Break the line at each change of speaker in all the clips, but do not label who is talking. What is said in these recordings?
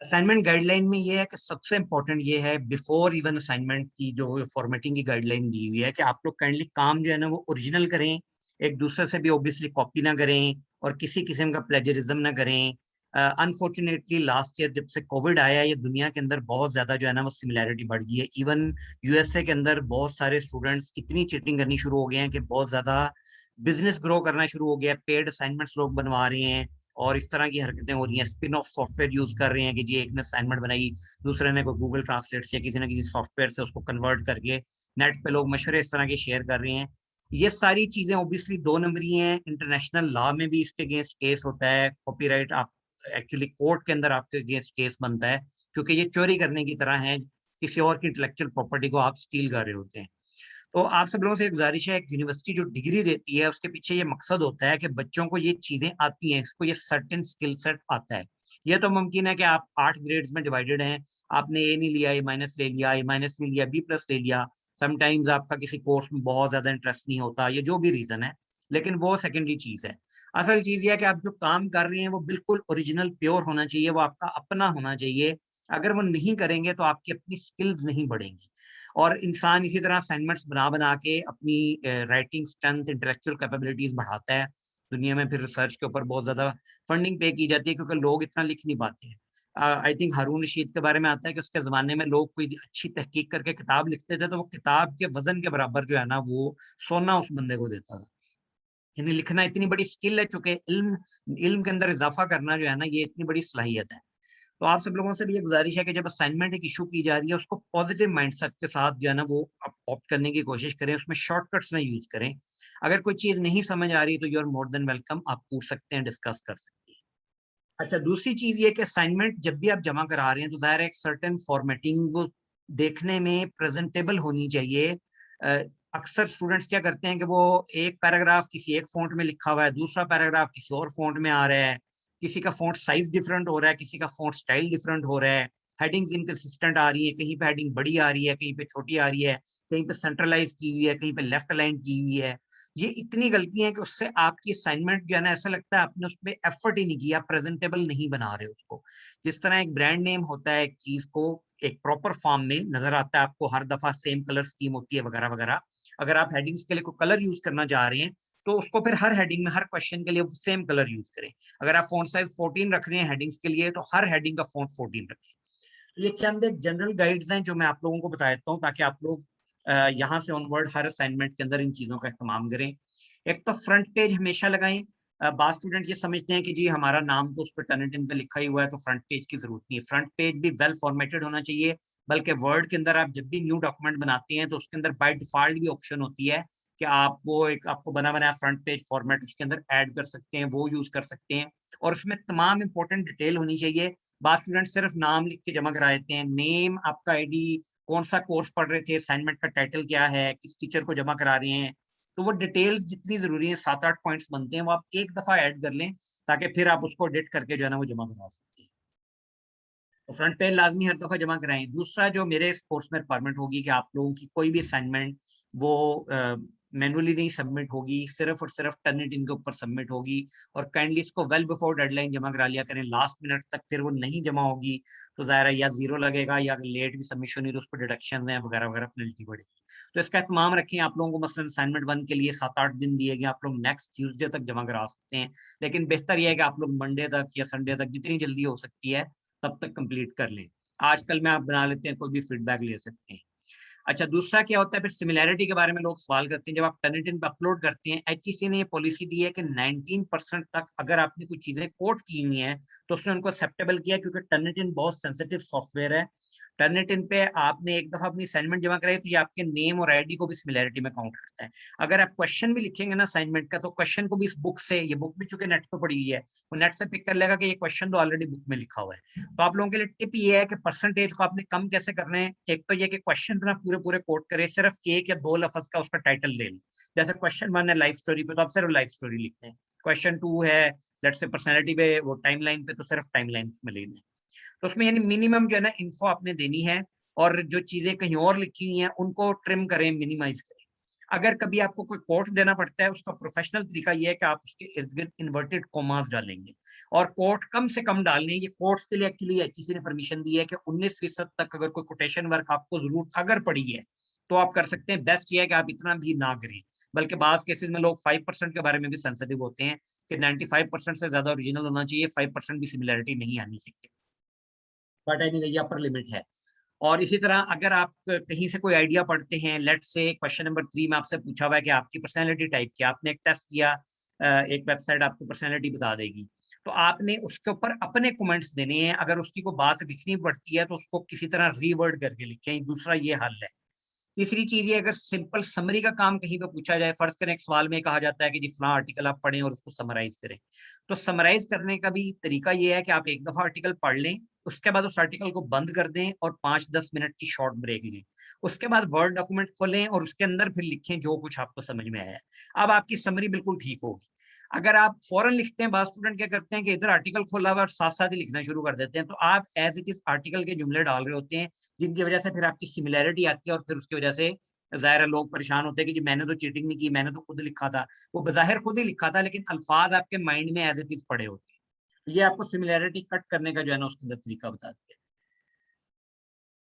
Assignment guideline में ये है कि सबसे इंपॉर्टेंट ये है, बिफोर इवन असाइनमेंट की जो फॉर्मेटिंग की गाइडलाइन दी हुई है, कि आप लोग काइंडली काम जो है ना वो ओरिजिनल करें, एक दूसरे से भी ऑब्वियसली कॉपी ना करें और किसी किस्म का प्लेजरिज्म ना करें। अनफॉर्चुनेटली लास्ट ईयर जब से कोविड आया है, ये दुनिया के अंदर बहुत ज्यादा जो है ना वो सिमिलैरिटी बढ़ गई है। इवन यूएसए के अंदर बहुत सारे स्टूडेंट्स इतनी चीटिंग करनी शुरू हो गए हैं कि बहुत ज्यादा बिजनेस ग्रो करना शुरू हो गया है, पेड असाइनमेंट्स लोग बनवा रहे हैं और इस तरह की हरकतें हो रही हैं। स्पिन ऑफ सॉफ्टवेयर यूज कर रहे हैं कि जी एक ने असाइनमेंट बनाई, दूसरे ने कोई गूगल ट्रांसलेट से या किसी ना किसी सॉफ्टवेयर से उसको कन्वर्ट करके नेट पे लोग मशवरे इस तरह के शेयर कर रहे हैं। ये सारी चीजें ऑब्वियसली दो नंबरी हैं। इंटरनेशनल लॉ में भी इसके अगेंस्ट केस होता है, कॉपीराइट आप एक्चुअली कोर्ट के अंदर आपके अगेंस्ट केस बनता है, क्योंकि ये चोरी करने की तरह है, किसी और की इंटेलेक्चुअल प्रॉपर्टी को आप स्टील कर रहे होते हैं। तो आप सब लोगों से एक गुजारिश है, एक यूनिवर्सिटी जो डिग्री देती है उसके पीछे ये मकसद होता है कि बच्चों को ये चीजें आती हैं, इसको ये सर्टेन स्किल सेट आता है। ये तो मुमकिन है कि आप 8 ग्रेड्स में डिवाइडेड हैं, आपने ए नहीं लिया, ए माइनस ले लिया, ए माइनस नहीं लिया, बी प्लस ले लिया, समटाइम्स आपका किसी कोर्स में बहुत ज्यादा इंटरेस्ट नहीं होता, ये जो भी रीजन है, लेकिन वो सेकेंडरी चीज है। असल चीज ये है कि आप जो काम कर रहे हैं वो बिल्कुल ओरिजिनल प्योर होना चाहिए, वो आपका अपना होना चाहिए। अगर वो नहीं करेंगे तो आपकी अपनी स्किल्स नहीं बढ़ेंगी। और इंसान इसी तरह असाइनमेंट्स बना बना के अपनी राइटिंग स्ट्रेंथ, इंटेलेक्चुअल कैपेबिलिटीज बढ़ाता है। दुनिया में फिर रिसर्च के ऊपर बहुत ज्यादा फंडिंग पे की जाती है, क्योंकि लोग इतना लिख नहीं पाते हैं। आई थिंक हारून रशीद के बारे में आता है कि उसके जमाने में लोग कोई अच्छी तहकीक करके किताब लिखते थे तो वो किताब के वजन के बराबर जो है ना वो सोना उस बंदे को देता था। यानी लिखना इतनी बड़ी स्किल है, चूंकि इल्म इल्म के अंदर इजाफा करना जो है ना ये इतनी बड़ी सलाहियत है। तो आप सब लोगों से भी ये गुजारिश है कि जब असाइनमेंट एक इशू की जा रही है, उसको पॉजिटिव माइंडसेट के साथ जो है ना वो ऑप्ट करने की कोशिश करें, उसमें शॉर्टकट्स ना यूज करें। अगर कोई चीज नहीं समझ आ रही तो you are more than welcome, आप पूछ सकते हैं, डिस्कस कर सकते हैं। अच्छा, दूसरी चीज ये कि असाइनमेंट जब भी आप जमा करा रहे हैं तो जाहिर है एक सर्टेन फॉर्मेटिंग वो देखने में प्रेजेंटेबल होनी चाहिए। अक्सर स्टूडेंट्स क्या करते हैं कि वो एक पैराग्राफ किसी एक फॉन्ट में लिखा हुआ है, दूसरा पैराग्राफ किसी और फॉन्ट में आ रहा है, किसी का फॉन्ट साइज डिफरेंट हो रहा है, किसी का फॉन्ट स्टाइल डिफरेंट हो रहा है, हेडिंग्स इनकंसिस्टेंट आ रही है, कहीं पे हेडिंग बड़ी आ रही है, कहीं पे छोटी आ रही है, कहीं पे सेंट्रलाइज की हुई है, कहीं पे लेफ्ट अलाइन की हुई है। ये इतनी गलतियां हैं कि उससे आपकी असाइनमेंट जो है ना ऐसा लगता है आपने उसमें एफर्ट ही नहीं किया, प्रेजेंटेबल नहीं बना रहे उसको। जिस तरह एक ब्रांड नेम होता है एक चीज को एक प्रॉपर फॉर्म में नजर आता है आपको, हर दफा सेम कलर स्कीम होती है वगैरह वगैरह। अगर आप हेडिंग्स के लिए कोई कलर यूज करना चाह रहे हैं तो उसको फिर हर हेडिंग में हर क्वेश्चन के लिए सेम कलर यूज करें। अगर आप फॉन्ट साइज 14 रख रहे हैं हेडिंग्स के लिए तो हर हेडिंग का फॉन्ट 14 रखें। तो ये चंद एक जनरल गाइड्स हैं जो मैं आप लोगों को बता देता हूँ, ताकि आप लोग यहाँ से ऑनवर्ड हर असाइनमेंट के अंदर इन चीजों का इस्तेमाल करें। एक तो फ्रंट पेज हमेशा लगाएं। बाद स्टूडेंट ये समझते हैं कि जी हमारा नाम तो उस पर टर्निटिन पे लिखा ही हुआ है तो फ्रंट पेज की जरूरत नहीं है। फ्रंट पेज भी वेल फॉर्मेटेड होना चाहिए। बल्कि वर्ड के अंदर आप जब भी न्यू डॉक्यूमेंट बनाते हैं तो उसके अंदर बाय डिफॉल्ट भी ऑप्शन होती है कि आप वो एक आपको बना बनाया फ्रंट पेज फॉर्मेट उसके अंदर ऐड कर सकते हैं, वो यूज कर सकते हैं। और उसमें तमाम इंपॉर्टेंट डिटेल होनी चाहिए। बाद स्टूडेंट सिर्फ नाम लिख के जमा करा देते हैं, नेम, आपका आईडी, कौन सा कोर्स पढ़ रहे थे, असाइनमेंट का टाइटल क्या है, किस टीचर को जमा करा रहे हैं। तो वो डिटेल्स जितनी जरूरी है, 7-8 पॉइंट्स बनते हैं, वो आप एक दफा ऐड कर लें ताकि फिर आप उसको एडिट करके जो है ना वो जमा करा सकते हैं। तो फ्रंट पेज लाजमी हर दफा जमा कराएं। दूसरा जो मेरे इस कोर्स में रिक्वायरमेंट होगी कि आप लोगों की कोई भी असाइनमेंट वो मैनुअली नहीं सबमिट होगी, सिर्फ और सिर्फ टर्निटिन के ऊपर सबमिट होगी। और काइंडली इसको वेल बिफोर डेडलाइन जमा करा लिया करें, लास्ट मिनट तक फिर वो नहीं जमा होगी तो ज़ाहिर है या जीरो लगेगा या लेट भी सबमिशन हुई तो उस पर डिडक्शन है वगैरह वगैरह, पेनल्टी बढ़ेगी। तो इसका एहतमाम रखें। आप लोगों को मसलन असाइनमेंट 1 के लिए 7-8 दिन दिए गए, आप लोग नेक्स्ट ट्यूसडे तक जमा करा सकते हैं। लेकिन बेहतर यह है कि आप लोग मंडे तक या संडे तक जितनी जल्दी हो सकती है तब तक कंप्लीट कर लें। आजकल में आप बना लेते हैं, कोई भी फीडबैक ले सकते हैं। अच्छा, दूसरा क्या होता है फिर सिमिलैरिटी के बारे में लोग सवाल करते हैं। जब आप टर्निटिन पे अपलोड करते हैं, एचईसी ने ये पॉलिसी दी है कि 19% तक अगर आपने कुछ चीजें कोट की हुई हैं तो उसने उनको एक्सेप्टेबल किया, क्योंकि टर्निटिन बहुत सेंसिटिव सॉफ्टवेयर है। टर्निटिन पे आपने एक दफा अपनी असाइनमेंट जमा कराई तो ये आपके नेम और आईडी को भी सिमिलैरिटी में काउंट करता है। अगर आप क्वेश्चन भी लिखेंगे ना असाइनमेंट का तो क्वेश्चन को भी इस बुक से, ये बुक भी चूंकि नेट पे पड़ी हुई है, वो नेट से पिक कर लेगा कि ये क्वेश्चन तो ऑलरेडी बुक में लिखा हुआ है। तो आप लोगों के लिए टिप ये है कि परसेंटेज को आपने कम कैसे करना है। एक तो ये कि क्वेश्चन ना पूरे पूरे कोट करे, सिर्फ एक या दो लफ्ज का उसका टाइटल ले लें। जैसे क्वेश्चन 1 है लाइफ स्टोरी पे तो आप सिर्फ लाइफ स्टोरी लिखते हैं। क्वेश्चन 2 है लेट्स से पर्सनैलिटी पे, वो टाइमलाइन पे, तो सिर्फ टाइमलाइन में ले लें। तो उसमें यानी मिनिमम जो है ना इन्फो आपने देनी है। और जो चीजें कहीं और लिखी हुई हैं उनको ट्रिम करें, मिनिमाइज करें। अगर कभी आपको कोई कोट देना पड़ता है उसका प्रोफेशनल तरीका यह है कि आप उसके इर्द गिर्द इन्वर्टेड कोमास डालेंगे। और कोट कम से कम डालने। ये कोट्स के लिए एक्चुअली एचईसी ने परमिशन दी है कि 19% तक अगर कोई कोटेशन वर्क आपको जरूरत अगर पड़ी है तो आप कर सकते हैं। बेस्ट ये है कि आप इतना भी ना करें, बल्कि बाज केसेस में लोग 5% के बारे में भी सेंसिटिव होते हैं कि 95% से ज्यादा ओरिजिनल होना चाहिए, 5% भी सिमिलरिटी नहीं आनी चाहिए, बट एनीवे ये अपर लिमिट है। और इसी तरह अगर आप कहीं से कोई आइडिया पढ़ते हैं, लेट से क्वेश्चन नंबर 3 में आपसे पूछा हुआ है कि आपकी पर्सनैलिटी टाइप क्या, आपने एक टेस्ट किया, एक वेबसाइट आपको पर्सनैलिटी बता देगी, तो आपने उसके ऊपर अपने कमेंट्स देने हैं। अगर उसकी कोई बात लिखनी पड़ती है तो उसको किसी तरह रीवर्ड करके लिखें। दूसरा ये हल है। तीसरी चीज ये, अगर सिंपल समरी का काम कहीं पे पूछा जाए, फर्ज करें एक सवाल में कहा जाता है कि जी फला आर्टिकल आप पढ़ें और उसको समराइज करें, तो समराइज करने का भी तरीका ये है कि आप एक दफा आर्टिकल पढ़ लें, उसके बाद उस आर्टिकल को बंद कर दें और 5-10 मिनट की शॉर्ट ब्रेक लें। उसके बाद वर्ड डॉक्यूमेंट खोलें और उसके अंदर फिर लिखें जो कुछ आपको समझ में आया है। अब आपकी समरी बिल्कुल ठीक होगी। अगर आप फौरन लिखते हैं, बाद स्टूडेंट क्या करते हैं कि इधर आर्टिकल खोला हुआ और साथ साथ ही लिखना शुरू कर देते हैं, तो आप एज इट इज आर्टिकल के जुमले डाल रहे होते हैं, जिनकी वजह से फिर आपकी सिमिलैरिटी आती है और फिर उसकी वजह से जाहिर है लोग परेशान होते हैं कि जी मैंने तो चीटिंग नहीं की, मैंने तो खुद लिखा था। वो बज़ाहिर खुद ही लिखा था, लेकिन अल्फाज आपके माइंड में एज इट इज पड़े होते हैं। ये आपको सिमिलैरिटी कट करने का जो है ना उसके अंदर तरीका बताती है।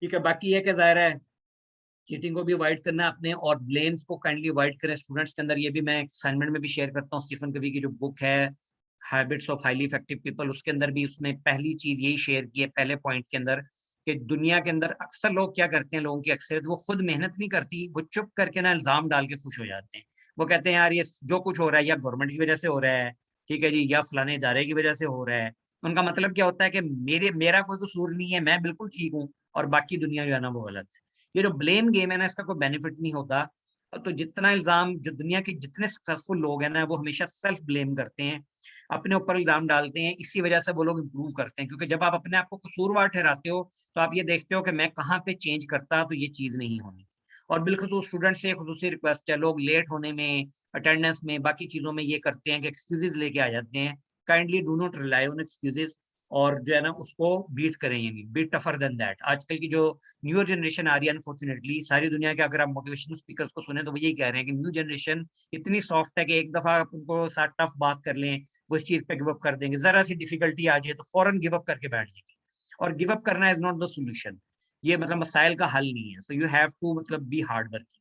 ठीक है, बाकी ये कि जाहिर है चीटिंग को भी अवॉइड करना है अपने, और ब्लेम्स को काइंडली अवॉइड करें स्टूडेंट्स के अंदर। ये भी मैं असाइनमेंट में भी शेयर करता हूँ, स्टीफन कवी की जो बुक है habits of highly effective people, उसके अंदर भी उसने पहली चीज यही शेयर की है पहले पॉइंट के अंदर, कि दुनिया के अंदर अक्सर लोग क्या करते हैं, लोगों की अक्सरियत वो खुद मेहनत नहीं करती, वो चुप करके ना इल्जाम डाल के खुश हो जाते हैं। वो कहते हैं यार ये जो कुछ हो रहा है या गवर्नमेंट की वजह से हो रहा है, ठीक है जी, या फलाने इदारे की वजह से हो रहा है। उनका मतलब क्या होता है कि मेरा कोई कसूर नहीं है, मैं बिल्कुल ठीक हूँ और बाकी दुनिया जो है ना वो गलत है। ये जो ब्लेम गेम है ना, इसका कोई बेनिफिट नहीं होता। तो जितना इल्जाम, जो दुनिया के जितने सक्सेसफुल लोग हैं ना, वो हमेशा सेल्फ ब्लेम करते हैं, अपने ऊपर इल्जाम डालते हैं। इसी वजह से वो लोग इंप्रूव करते हैं, क्योंकि जब आप अपने आप को कसूरवार ठहराते हो तो आप ये देखते हो कि मैं कहाँ पे चेंज करता तो ये चीज नहीं होनी। और बिलखुसूस स्टूडेंट से खुसूसी रिक्वेस्ट है, लोग लेट होने में, अटेंडेंस में, बाकी चीजों में ये करते हैं कि एक्सक्यूजेज लेके आ जाते हैं। Kindly do not rely on excuses, और जो है ना उसको बीट करें, यानी बीट टफर देन दैट। आजकल की जो न्यूअर जनरेशन आ रही है, अनफॉर्चुनेटली सारी दुनिया के अगर आप मोटिवेशनल स्पीकर्स को सुने तो वो यही कह रहे हैं कि न्यू जनरेशन इतनी सॉफ्ट है कि एक दफा आप उनको साथ टफ बात कर लें वो इस चीज पे गिव अप कर देंगे, जरा सी डिफिकल्टी आ जाए तो फौरन गिव अप करके बैठ जाएंगे। और गिव अप करना इज नॉट द सोल्यूशन, ये मतलब मसाइल का हल नहीं है। सो यू हैव टू मतलब बी हार्ड वर्किंग।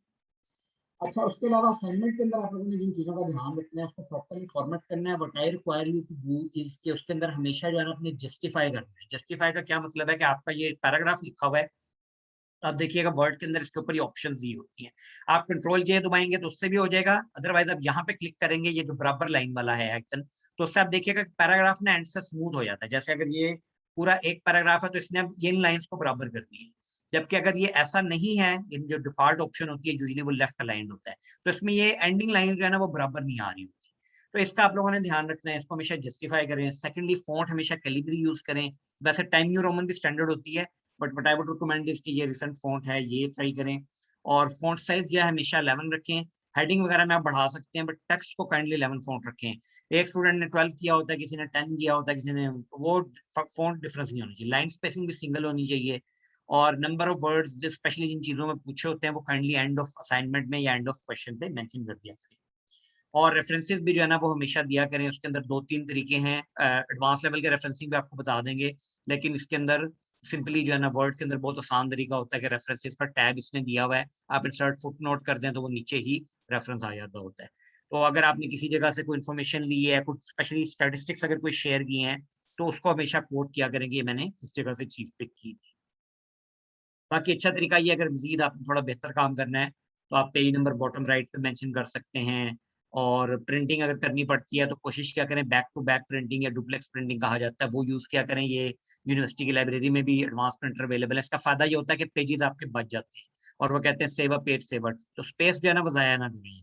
अच्छा, उसके अलावा असाइनमेंट के अंदर आप लोगों ने जिन चीजों का ध्यान रखना है, उसको प्रॉपर्ली फॉर्मेट करना है। What I require you to do is के उसके अंदर हमेशा जो है ना अपने जस्टिफाई करना है। जस्टिफाई का क्या मतलब है कि आपका ये पैराग्राफ लिखा हुआ है, आप देखिएगा वर्ड के अंदर इसके ऊपर ये ऑप्शन दी होती हैं। आप कंट्रोल जे दबाएंगे तो उससे भी हो जाएगा, अदरवाइज आप यहाँ पे क्लिक करेंगे, ये जो बराबर लाइन वाला है आइकन, तो उससे आप देखिएगा पैराग्राफ ना एंड से स्मूथ हो जाता है। जैसे अगर ये पूरा एक पैराग्राफ है तो इसने अब इन लाइंस को बराबर कर दी है, जबकि अगर ये ऐसा नहीं है, इन जो डिफॉल्ट ऑप्शन होती है यूजुअली वो लेफ्ट अलाइंड होता है, तो इसमें ये एंडिंग लाइन जो है ना वो बराबर नहीं आ रही होती। तो इसका आप लोगों ने ध्यान रखना है, इसको हमेशा जस्टिफाई करें। सेकेंडली फॉन्ट हमेशा कैलिबरी यूज करें। वैसे टाइम न्यू रोमन भी स्टैंडर्ड होती है, but what I would recommend is कि ये रिसेंट फॉन्ट है, ये ट्राई करें। और फॉन्ट साइज जो है हमेशा 11 रखें। हेडिंग वगैरह में आप बढ़ा सकते हैं, बट टेक्स्ट को काइंडली 11 फॉन्ट रखें। एक स्टूडेंट ने 12 किया होता है, किसी ने 10 किया होता है, किसी ने, वो फॉन्ट डिफरेंस नहीं होनी चाहिए। लाइन स्पेसिंग भी सिंगल होनी चाहिए। और नंबर ऑफ वर्ड्स जो स्पेशली जिन चीजों में पूछे होते हैं वो काइंडली एंड ऑफ असाइनमेंट में या एंड ऑफ क्वेश्चन पे मेंशन कर दिया करें। और रेफरेंसेस भी जो है ना वो हमेशा दिया करें। उसके अंदर 2-3 तरीके हैं, एडवांस लेवल के रेफरेंसिंग भी आपको बता देंगे, लेकिन इसके अंदर सिंपली जो है ना वर्ड के अंदर बहुत आसान तरीका होता है कि रेफरेंसेस का टैब इसने दिया हुआ है, आप इंसर्ट फुट नोट कर दें तो वो नीचे ही रेफरेंस आ जाता होता है। तो अगर आपने किसी जगह से कोई इन्फॉर्मेशन ली है, कुछ स्पेशली स्टैटिस्टिक्स अगर कोई शेयर किए हैं, तो उसको हमेशा कोट किया करें कि ये मैंने इस जगह से चीज पिक की थी। बाकी अच्छा तरीका ये, अगर मजीद आपको थोड़ा बेहतर काम करना है तो आप पेज नंबर बॉटम राइट पे मेंशन कर सकते हैं। और प्रिंटिंग अगर करनी पड़ती है तो कोशिश क्या करें, बैक टू बैक प्रिंटिंग या डुप्लेक्स प्रिंटिंग कहा जाता है, वो यूज किया करें। ये यूनिवर्सिटी की लाइब्रेरी में भी एडवांस प्रिंटर अवेलेबल है। इसका फायदा ये होता है कि पेजेस आपके बच जाते हैं, और वो कहते हैं save a page save a, तो स्पेस जो है ना वो जाया ना करें।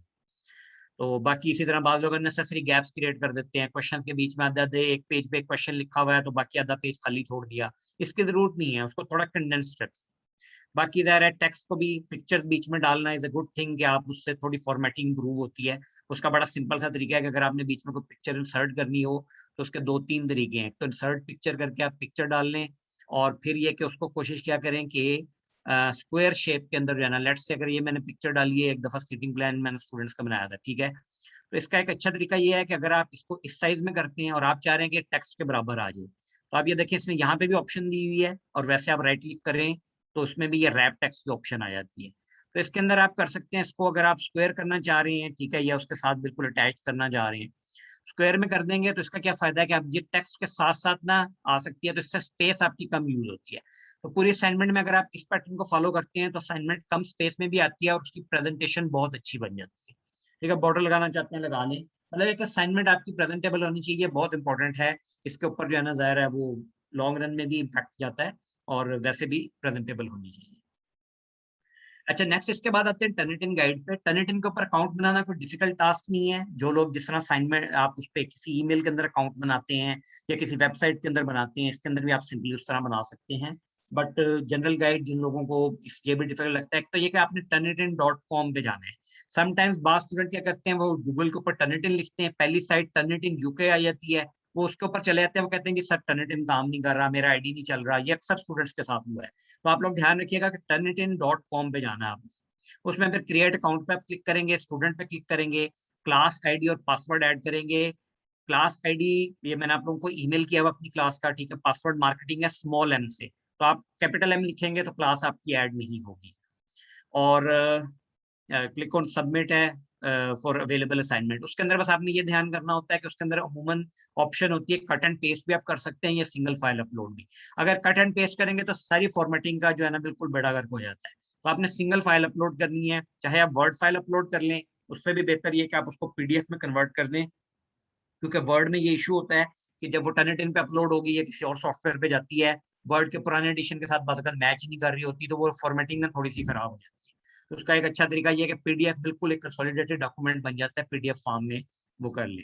तो बाकी इसी तरह बाद लोग अननेसेसरी गैप्स क्रिएट कर देते हैं, क्वेश्चन के बीच में आधा आधे एक पेज पे एक क्वेश्चन लिखा हुआ है तो बाकी आधा पेज खाली छोड़ दिया। इसकी जरूरत नहीं है, उसको थोड़ा कंडेंस्ड रखें। बाकी ज़ाहिर है टेक्स्ट को भी पिक्चर्स बीच में डालना इज अ गुड थिंग, कि आप उससे थोड़ी फॉर्मेटिंग इंप्रूव होती है। उसका बड़ा सिंपल सा तरीका है कि अगर आपने बीच में कोई पिक्चर इंसर्ट करनी हो तो उसके 2-3 तरीके हैं। तो इंसर्ट पिक्चर करके आप पिक्चर डाल लें, और फिर ये कि उसको कोशिश क्या करें कि स्क्वायर शेप के अंदर जो है ना, लेट्स से अगर ये मैंने पिक्चर डाली है, एक दफ़ा सीटिंग प्लान मैंने स्टूडेंट्स का बनाया था, ठीक है, तो इसका एक अच्छा तरीका ये है कि अगर आप इसको इस साइज में करते हैं और आप चाह रहे हैं कि टेक्स्ट के बराबर आ जाए, तो आप ये देखिए इसने यहाँ पे भी ऑप्शन दी हुई है, और वैसे आप राइट क्लिक करें तो उसमें भी ये रैप टेक्स्ट की ऑप्शन आ जाती है। तो इसके अंदर आप कर सकते हैं इसको, अगर आप स्क्वायर करना चाह रहे हैं, ठीक है, या उसके साथ बिल्कुल अटैच करना चाह रहे हैं, स्क्वायर में कर देंगे तो इसका क्या फायदा है कि आप ये टेक्स्ट के साथ साथ ना आ सकती है, तो इससे स्पेस आपकी कम यूज होती है। तो पूरी असाइनमेंट में अगर आप इस पैटर्न को फॉलो करते हैं तो असाइनमेंट कम स्पेस में भी आती है और उसकी प्रेजेंटेशन बहुत अच्छी बन जाती है। ठीक है, बॉर्डर लगाना चाहते हैं लगा लें, मतलब एक असाइनमेंट आपकी प्रेजेंटेबल होनी चाहिए, बहुत इंपॉर्टेंट है। इसके ऊपर जो है ना जाहिर है वो लॉन्ग रन में भी इम्पैक्ट जाता है, और वैसे भी प्रेजेंटेबल होनी चाहिए। अच्छा, नेक्स्ट इसके बाद आते हैं टर्निटिन गाइड पे। टर्निटिन के ऊपर अकाउंट बनाना कोई डिफिकल्ट टास्क नहीं है। जो लोग जिस तरह असाइनमेंट आप उस पर किसी ईमेल के अंदर अकाउंट बनाते हैं या किसी वेबसाइट के अंदर बनाते हैं, इसके अंदर भी आप सिंपली उस तरह बना सकते हैं। बट जनरल गाइड जिन लोगों को ये भी डिफिकल्ट लगता है, तो ये कि आपने turnitin.com पे जाना है। समटाइम्स बात स्टूडेंट क्या करते हैं, वो गूगल के ऊपर टर्निटिन लिखते हैं, पहली साइट टर्निटिन यूके आ जाती है, वो उसके ऊपर चले जाते हैं, वो कहते हैं कि सर टर्निटिन काम नहीं कर रहा, मेरा आईडी नहीं चल रहा। ये अक्सर स्टूडेंट्स के साथ हुआ है। तो आप लोग ध्यान रखिएगा कि turnitin.com पे जाना है आपको। उसमें फिर क्रिएट अकाउंट पे आप क्लिक करेंगे, स्टूडेंट पे क्लिक करेंगे, क्लास आईडी और पासवर्ड ऐड करेंगे। क्लास आईडी ये मैंने आप लोगों को ईमेल किया हुआ अपनी क्लास का, ठीक है। पासवर्ड मार्केटिंग है स्मॉल एम से, तो आप कैपिटल एम लिखेंगे तो क्लास आपकी ऐड नहीं होगी। और क्लिक ऑन सबमिट है फॉर अवेलेबल असाइनमेंट। उसके अंदर बस आपने ये ध्यान करना होता है कि उसके अंदर अमूमन ऑप्शन होती है कट एंड पेस्ट भी आप कर सकते हैं, या सिंगल फाइल अपलोड भी। अगर कट एंड पेस्ट करेंगे तो सारी फॉर्मेटिंग का जो है ना बिल्कुल बेड़ा गर्क हो जाता है। तो आपने सिंगल फाइल अपलोड करनी है, चाहे आप वर्ड फाइल अपलोड कर लें, उससे भी बेहतर ये कि आप उसको पीडीएफ में कन्वर्ट कर दें, क्योंकि वर्ड में ये इशू होता है कि जब वो टर्निटिन पे अपलोड होगी या किसी और सॉफ्टवेयर पे जाती है, वर्ड के पुराने एडिशन के साथ बात मैच नहीं कर रही होती, तो वो फॉर्मेटिंग ना थोड़ी सी खराब हो जाती है। तो उसका एक अच्छा तरीका ये है कि पीडीएफ बिल्कुल एक कंसोलिडेटेड डॉक्यूमेंट बन जाता है, पीडीएफ फॉर्म में वो कर ले।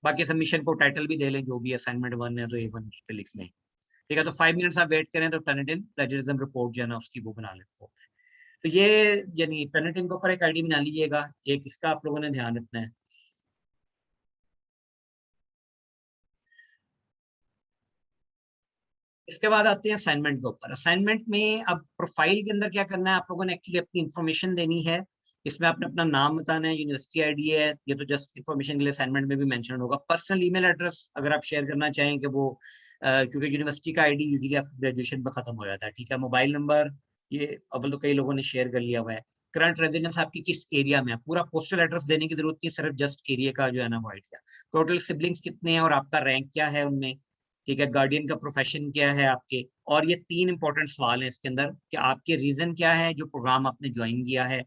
बाकी सबमिशन को टाइटल भी दे लें, जो भी असाइनमेंट 1 है तो A1 उस पर लिख लें। ठीक है, तो 5 मिनट्स आप वेट करें तो टर्निटिन प्लेजरिज्म रिपोर्ट जो है ना उसकी वो बना लेते होते हैं। तो ये यानी टर्निटिन के ऊपर एक आईडी बना लीजिएगा। एक इसका आप लोगों ने ध्यान रखना है। इसके बाद आते हैं असाइनमेंट के ऊपर। असाइनमेंट में अब प्रोफाइल के अंदर क्या करना है, आप लोगों ने एक्चुअली अपनी इन्फॉर्मेशन देनी है। इसमें आपने अपना नाम बताना है, यूनिवर्सिटी आईडी है, ये तो जस्ट इन्फॉर्मेशन के लिए असाइनमेंट में भी मेंशन होगा। पर्सनल ईमेल एड्रेस अगर आप शेयर करना चाहें कि वो क्योंकि यूनिवर्सिटी का आईडी यूजुअली आपकी ग्रेजुएशन पर खत्म हो जाता है, ठीक है। मोबाइल नंबर ये अव्वल तो कई लोगों ने शेयर कर लिया हुआ है। करंट रेजिडेंस आपकी किस एरिया में है, पूरा पोस्टल एड्रेस देने की जरूरत नहीं, सिर्फ जस्ट एरिया का जो है ना वो आइडिया। टोटल सिबलिंग्स कितने हैं और आपका रैंक क्या है उनमें, ठीक है। गार्डियन का प्रोफेशन क्या है आपके। और ये 3 इंपॉर्टेंट सवाल हैं इसके अंदर कि आपके रीजन क्या है जो प्रोग्राम आपने ज्वाइन किया है,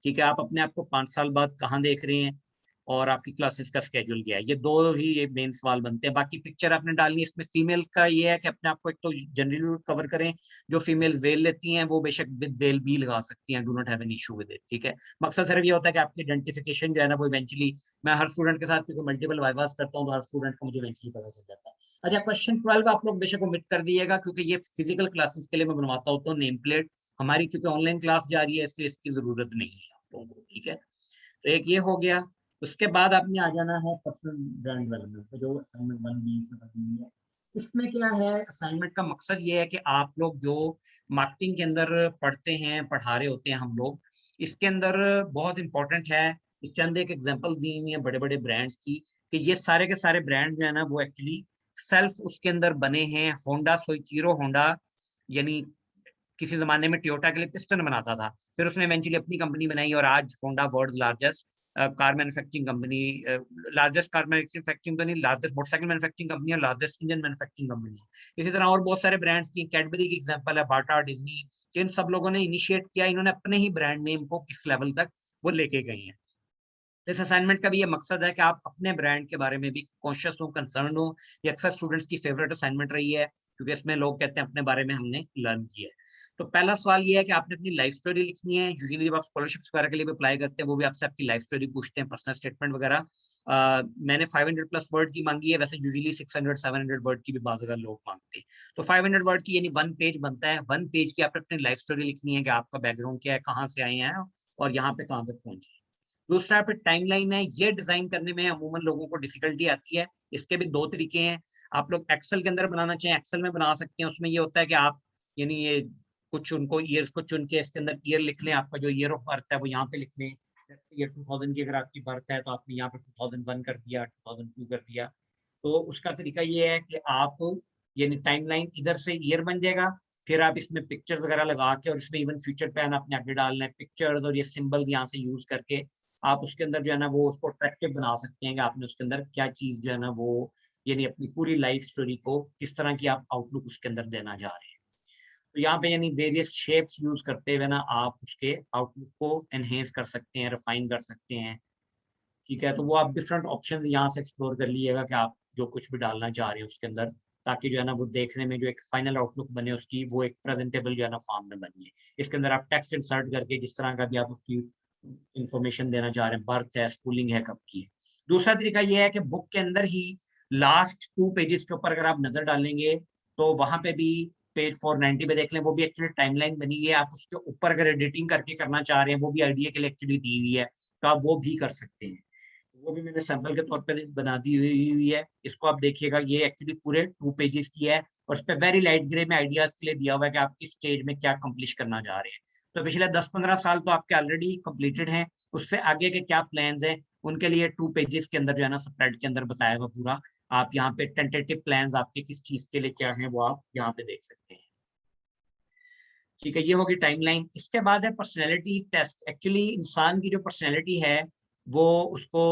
ठीक है। आप अपने आप को 5 साल बाद कहाँ देख रहे हैं, और आपकी क्लासेस का स्केड्यूल क्या है। ये दो ही ये मेन सवाल बनते हैं। बाकी पिक्चर आपने डालनी है। इसमें फीमेल्स का ये है कि अपने आप को एक तो जनरली कवर करें। जो फीमेल वेल लेती हैं वो बेशक विद वेल भी लगा सकती हैं, do not have an issue with it, ठीक है। मकसद सिर्फ ये होता है कि आपकी आइडेंटिफिकेशन जो है ना वो इवेंचुअली, मैं हर स्टूडेंट के साथ क्योंकि मल्टीपल वाइवास करता हूँ तो हर स्टूडेंट को मुझे इवेंचुअली पता चल जाता है। अच्छा, क्वेश्चन 12 आप लोग बेशक ओमिट कर दिएगा, क्योंकि ये फिजिकल क्लासेस के लिए मैं बनवाता होता हूँ नेम प्लेट। हमारी चूंकि ऑनलाइन क्लास जा रही है इसलिए इसकी जरूरत नहीं है आप लोगों को, ठीक है। तो एक ये हो गया। उसके बाद आपने आ जाना है पर्सनल ब्रांड डेवलपमेंट पे, जो असाइनमेंट 1B इसमें बनी हुई है। इसमें क्या है, असाइनमेंट का मकसद ये है कि आप लोग जो मार्केटिंग के अंदर पढ़ते हैं, पढ़ा रहे होते हैं हम लोग, इसके अंदर बहुत इंपॉर्टेंट है कि चंद एक एग्जांपल दी हुई है बड़े बड़े ब्रांड्स की, कि ये सारे के सारे ब्रांड जो है ना वो एक्चुअली सेल्फ उसके अंदर बने हैं। होंडा सोइचिरो होंडा, यानी किसी जमाने में टोयोटा के लिए पिस्टन बनाता था, फिर उसने इवेंचुअली अपनी कंपनी बनाई और आज Honda world largest car manufacturing company, largest car manufacturing तो नहीं, लार्जेस्ट मोटरसाइकिल मैन्युफैक्चरिंग कंपनी और लार्जेस्ट इंजन मैन्युफैक्चरिंग कंपनी है। इसी तरह और बहुत सारे ब्रांड्स की, कैडबरी की एग्जांपल है, बाटा, डिज्नी, इन सब लोगों ने इनिशिएट किया। इन्होंने अपने ही ब्रांड नेम को किस लेवल तक वो लेके गए हैं। तो इस असाइनमेंट का भी ये मकसद है कि आप अपने ब्रांड के बारे में भी कॉन्शियस हो, कंसर्न हो। ये अक्सर स्टूडेंट्स की फेवरेट असाइनमेंट रही है, क्योंकि इसमें लोग कहते हैं अपने बारे में हमने लर्न किया है। तो पहला सवाल ये है कि आपने अपनी लाइफ स्टोरी लिखनी है। यूजुअली जब आप स्कॉलरशिप वगैरह के लिए अप्लाई करते हैं वो भी आपसे आपकी लाइफ स्टोरी पूछते हैं, पर्सनल स्टेटमेंट वगैरह। मैंने 500 प्लस वर्ड की मांगी है, वैसे यूजुअली 600-700 वर्ड की भी बात अगर लोग मांगते हैं। तो 500 वर्ड की यानी 1 पेज बनता है। 1 पेज की आपने अपनी लाइफ स्टोरी लिखनी है कि आपका बैकग्राउंड क्या है, कहाँ से आए हैं और यहाँ पे कहाँ तक पहुंचे। दूसरा पे टाइमलाइन है। ये डिजाइन करने में अमूमन लोगों को डिफिकल्टी आती है। इसके भी 2 तरीके हैं। आप लोग एक्सेल के अंदर बनाना चाहें एक्सेल में बना सकते हैं। उसमें ये होता है कि आप यानी ये कुछ उनको ईयर्स को चुन के इसके अंदर ईयर लिख लें, आपका जो ईयर ऑफ बर्थ है वो यहाँ पे लिख लें, ये 2000 की अगर आपकी बर्थ है तो आपने यहाँ पे 2001 कर दिया, 2002 कर दिया। तो उसका तरीका ये है कि आप यानी टाइमलाइन इधर से ईयर बन जाएगा, फिर आप इसमें पिक्चर्स वगैरह लगा के और इसमें इवन फ्यूचर प्लान आपने आगे डालना है, पिक्चर्स और ये सिंबल्स यहाँ से यूज करके आप उसके अंदर जो है ना वो उसको अट्रैक्टिव बना सकते हैं कि आपने उसके अंदर क्या चीज जो है ना वो यानी अपनी पूरी लाइफ स्टोरी को किस तरह की आप आउटलुक उसके अंदर देना जा रहे हैं। तो यहाँ पे यानी वेरियस शेप्स यूज करते हुए ना आप उसके आउटलुक को एनहेंस कर सकते हैं, रिफाइन कर सकते हैं। ठीक है, तो वो आप डिफरेंट ऑप्शन यहाँ से एक्सप्लोर कर लीजिएगा कि आप जो कुछ भी डालना चाह रहे हैं उसके अंदर, ताकि जो है ना वो देखने में जो एक फाइनल आउटलुक बने उसकी वो एक प्रेजेंटेबल जो है ना फॉर्म में बने। इसके अंदर आप टेक्स्ट इंसर्ट करके जिस तरह का भी आप उसकी इंफॉर्मेशन देना चाह रहे हैं, बर्थ है, स्कूलिंग है, कब की है। दूसरा तरीका ये है कि बुक के अंदर ही लास्ट 2 पेजेस के ऊपर अगर आप नजर डालेंगे तो वहां पे भी पेज 490 पे देख लें, वो भी एक्चुअली टाइमलाइन बनी हुई है। आप उसके ऊपर अगर एडिटिंग करके करना चाह रहे हैं, वो भी आइडिया के लिए एक्चुअली दी हुई है, तो आप वो भी कर सकते हैं। वो भी मैंने सैंपल के तौर पे बना दी हुई है। इसको आप देखिएगा, ये एक्चुअली पूरे 2 पेजेस की है और उस पे वेरी लाइट ग्रे में आइडियाज के लिए दिया हुआ है कि आप किस स्टेज में क्या कंप्लीट करना चाह रहे हैं। तो पिछले 10-15 साल तो आपके ऑलरेडी कंप्लीटेड हैं, उससे आगे के क्या प्लान्स हैं उनके लिए 2 पेजेस के अंदर जो है ना स्प्रेड के अंदर बताया हुआ पूरा। आप यहाँ पे टेंटेटिव प्लान्स आपके किस चीज के लिए क्या है वो आप यहाँ पे देख सकते हैं। ठीक है, ये होगी टाइमलाइन। इसके बाद है पर्सनैलिटी टेस्ट। एक्चुअली इंसान की जो पर्सनैलिटी है वो उसको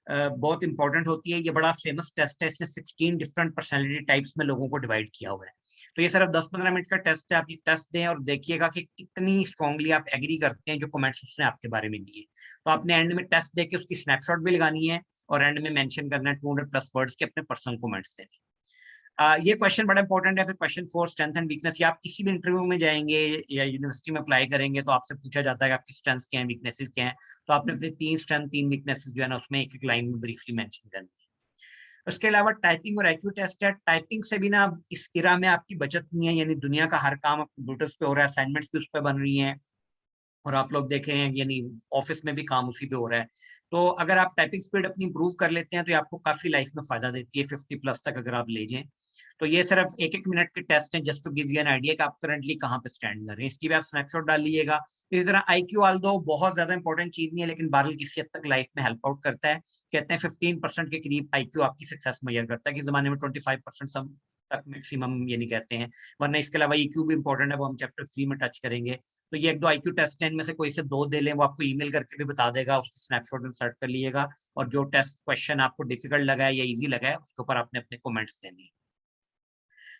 बहुत इंपॉर्टेंट होती है। ये बड़ा फेमस टेस्ट है, इसने 16 डिफरेंट पर्सनैलिटी टाइप्स में लोगों को डिवाइड किया हुआ है। तो ये सिर्फ 10-15 मिनट का टेस्ट है, आप ये टेस्ट दें और देखिएगा कि कितनी स्ट्रांगली आप एग्री करते हैं जो कमेंट्स उसने आपके बारे में दिए। तो आपने एंड में टेस्ट दे के उसकी स्नैपशॉट भी लगानी है और एंड में मेंशन करना है 200+ वर्ड्स के अपने पर्सनल कमेंट्स देने। ये क्वेश्चन बड़ा इंपॉर्टेंट है। फिर क्वेश्चन 4 स्ट्रेंथ एंड वीकनेस, या आप किसी भी इंटरव्यू में जाएंगे या यूनिवर्सिटी में अप्लाई करेंगे तो आपसे पूछा जाता है कि आपकी स्ट्रेंथ्स क्या है, वीकनेसेस क्या है। तो आपने अपने 3 स्ट्रेंथ 3 वीकनेसेस जो है ना उसमें एक एक लाइन में ब्रीफली मेंशन करनी है। उसके अलावा टाइपिंग और आईक्यू टेस्ट है। टाइपिंग से भी ना इस इरा में आपकी बचत नहीं है, यानी दुनिया का हर काम कंप्यूटर्स पे हो रहा है, असाइनमेंट्स भी उस पर बन रही हैं और आप लोग देखें यानी ऑफिस में भी काम उसी पे हो रहा है। तो अगर आप टाइपिंग स्पीड अपनी इंप्रूव कर लेते हैं तो ये आपको काफी लाइफ में फायदा देती है, 50+ तक अगर आप ले जाएं। तो ये सिर्फ 1-1 मिनट के टेस्ट हैं just to give you an idea कि आप करंटली कहाँ पे स्टैंड कर रहे हैं। इसकी भी आप स्नैपशॉट डाल लीजिएगा। इसी तरह आईक्यू आल्दो बहुत ज्यादा इंपॉर्टेंट चीज नहीं है, लेकिन बहरहाल किसी हद तक लाइफ में हेल्प आउट करता है। कहते हैं 15% के करीब आईक्यू आपकी सक्सेस मेजर करता है, कि जमाने में 25% सब तक मैक्सिमम ये नहीं कहते हैं। वरना इसके अलावा ईक्यू भी इंपॉर्टेंट है, वो हम चैप्टर 3 में टच करेंगे। तो ये 1-2 आईक्यू टेस्ट है, इनमें से कोई से 2 दे लें, वो आपको ईमेल करके भी बता देगा, उसकी स्नैपशॉट इंसर्ट कर लीजिएगा। और जो टेस्ट क्वेश्चन आपको डिफिकल्ट लगा है या इजी लगा है उसके ऊपर आपने अपने कमेंट्स देने।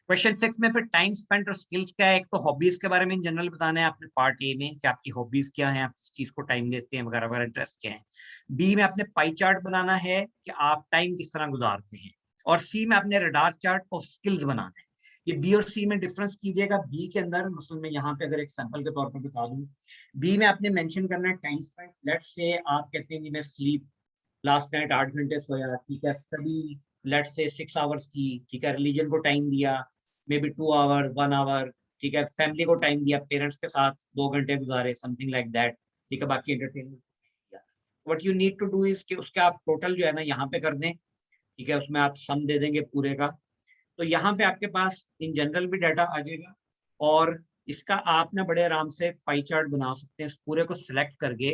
क्वेश्चन 6 में फिर टाइम स्पेंड और स्किल्स क्या है। एक तो हॉबीज के बारे में इन जनरल बताना है आपने पार्ट ए में कि आपकी हॉबीज क्या है, आप किस चीज को टाइम देते हैं वगैरह वगैरह, इंटरेस्ट क्या है। बी में आपने पाई चार्ट बनाना है कि आप टाइम किस तरह गुजारते हैं। और सी में आपने रडार चार्ट और स्किल्स बनाना है। ये बी और सी में डिफरेंस कीजिएगा। बी के अंदर मसलन मैं यहाँ पे अगर एक सैंपल के तौर पर बता दूं, बी में आपने मेंशन करना है टाइम स्पेंड। लेट्स से आप कहते हैं कि मैं स्लीप लास्ट नाइट 8 घंटे सोया, ठीक है। स्टडी लेट्स से 6 आवर्स की, ठीक है। रिलीजन को टाइम दिया मे बी 2 आवर 1 आवर, ठीक है। फैमिली को टाइम दिया, पेरेंट्स के साथ 2 घंटे गुजारे, समथिंग लाइक दैट, ठीक है। बाकी एंटरटेनमेंट दिया। What you need to do is कि उसके आप टोटल जो है ना यहाँ पे कर दें, ठीक है। उसमें आप सम दे देंगे पूरे का। तो यहाँ पे आपके पास इन जनरल भी डाटा आ जाएगा और इसका आप ना बड़े आराम से पाई चार्ट बना सकते हैं। इस पूरे को सिलेक्ट करके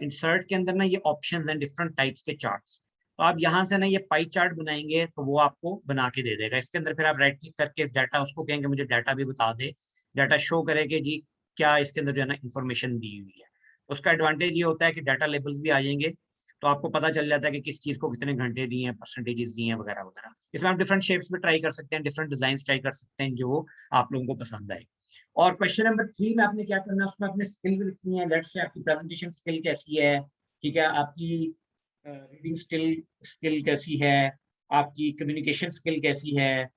इंसर्ट के अंदर ना ये ऑप्शंस हैं डिफरेंट टाइप्स के चार्ट्स। तो आप यहाँ से ना ये पाई चार्ट बनाएंगे तो वो आपको बना के दे देगा। इसके अंदर फिर आप राइट क्लिक करके इस डाटा उसको कहेंगे मुझे डाटा भी बता दे, डाटा शो करेंगे जी क्या इसके अंदर जो है ना इन्फॉर्मेशन दी हुई है। उसका एडवांटेज ये होता है कि डाटा लेबल्स भी आ जाएंगे, तो आपको पता चल जाता है कि किस चीज को कितने घंटे दिए हैं, परसेंटेजेस दिए हैं वगैरह वगैरह। इसमें आप डिफरेंट शेप्स में ट्राई कर सकते हैं, डिफरेंट डिजाइन ट्राई कर सकते हैं जो आप लोगों को पसंद आए। और क्वेश्चन नंबर 3 में आपने क्या करना है, उसमें अपने स्किल्स लिखनी है। लेट्स से आपकी प्रेजेंटेशन स्किल कैसी है, ठीक है। आपकी रीडिंग स्किल स्किल कैसी है, आपकी कम्युनिकेशन स्किल कैसी है।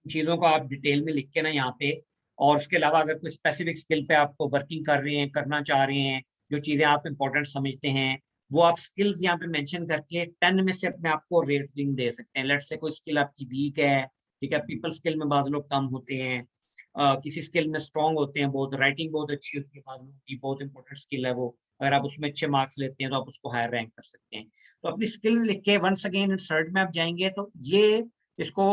चीज़ों को आप डिटेल में लिख के ना यहाँ पे, और उसके अलावा अगर कोई स्पेसिफिक स्किल पे आपको वर्किंग कर रहे हैं, करना चाह रहे हैं, जो चीज़ें आप इंपॉर्टेंट समझते हैं, वो आप स्किल्स यहाँ पे मेंशन करके 10 में से अपने आप को रेटिंग दे सकते हैं। लेट्स से कोई स्किल आपकी वीक है, ठीक है। पीपल स्किल में बाज लोग कम होते हैं, किसी स्किल में स्ट्रांग होते हैं, बहुत राइटिंग बहुत अच्छी होती है, बाज लोगों की बहुत इंपॉर्टेंट स्किल है वो। अगर आप उसमें अच्छे मार्क्स लेते हैं तो आप उसको हायर रैंक कर सकते हैं। तो अपनी स्किल्स लिख के वंस अगेन इंसर्ट में आप जाएंगे तो ये इसको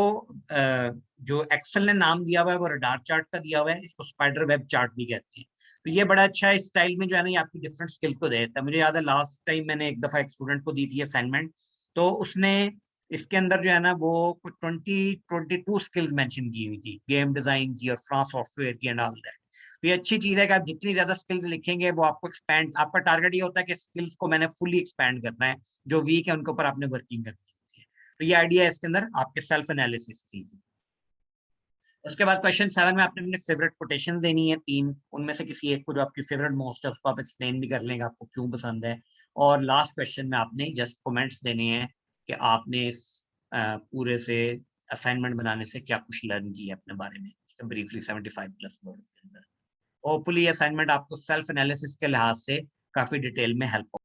जो एक्सेल ने नाम दिया हुआ है वो रडार चार्ट का दिया हुआ है, इसको स्पाइडर वेब चार्ट भी कहते हैं। तो ये बड़ा अच्छा है, स्टाइल में जो है ना ये आपकी डिफरेंट स्किल को देता है। मुझे याद है लास्ट टाइम मैंने एक दफा एक स्टूडेंट को दी थी असाइनमेंट, तो उसने इसके अंदर जो है ना वो कुछ 22 स्किल्स मेंशन की हुई थी, गेम डिजाइन की और फ्रांस सॉफ्टवेयर की एंड ऑल दैट। तो ये अच्छी चीज है कि आप जितनी ज्यादा स्किल्स लिखेंगे वो आपको एक्सपैंड, आपका टारगेट ये होता है कि स्किल्स को मैंने फुली एक्सपैंड करना है, जो वीक है उनके ऊपर आपने वर्किंग करनी होती है। तो ये आइडिया है इसके अंदर आपके सेल्फ एनालिसिस की। उसके बाद क्वेश्चन 7 में आपने अपने फेवरेट कोटेशन देनी है 3, उनमें से किसी एक को जो आपकी फेवरेट मोस्ट है उसको आप एक्सप्लेन भी कर लेंगे आपको क्यों पसंद है। और लास्ट क्वेश्चन में आपने जस्ट कमेंट्स देने हैं कि आपने इस पूरे से असाइनमेंट बनाने से क्या कुछ लर्न किया अपने बारे में, ब्रीफली 75 प्लस वर्ड के अंदर। होपफुली असाइनमेंट आपको सेल्फ एनालिसिस के लिहाज से काफी डिटेल में हेल्प